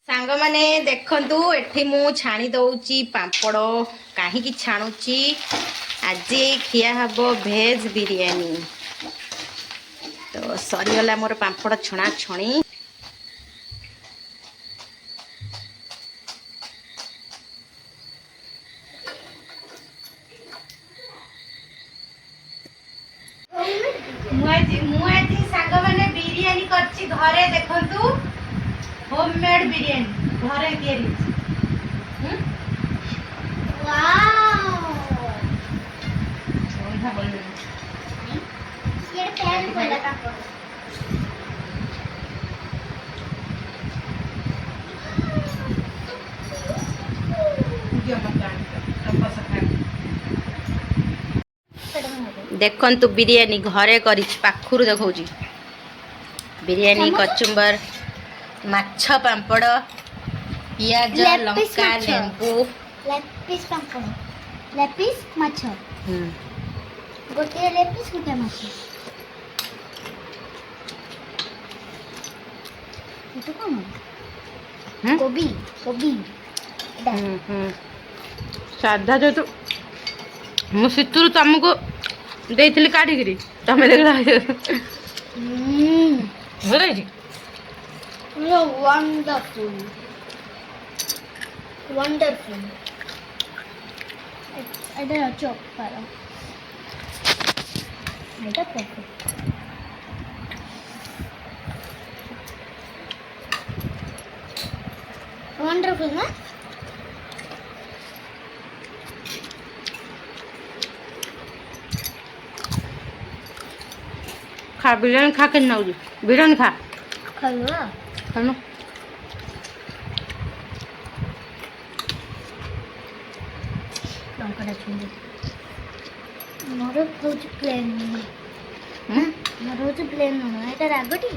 सांग माने देखंतु एठी मु छाणी दउची पापड़ काहीकि छाणुची आज खिया हबो भेज बिरयानी तो सरीगला मोर पापड़ छणा छणी मुआजी सांग माने बिरयानी करची घरे देखंतु होममेड बिरयानी घरे तैयारी वाओ ओइठा बोल ये पैन को लगा देखंतु बिरयानी घरे करिछि पाखुरु देखौछि बिरयानी कचुंबर माछ पापड़ पियाज लंका लेंबू लेपिस पापड़ लेपिस माछ गोटे लेपिस गोटे माछ इतो कोन कोबी कोबी साधा जो तो मु सितुरु तुमको देइथिली काढिगिरी तमे देखला भले जी wonderful wonderful ada chop para ada perfect wonderful na खा बिरयानी खा के नाउ बिरयानी खा खालो खानो लंका छुंदी मोर होच प्लेन मोर होच प्लेन न एटा रागटी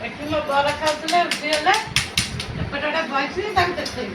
एठी में बरा खाउतले उठिले एपटडा बइछि ताक देखै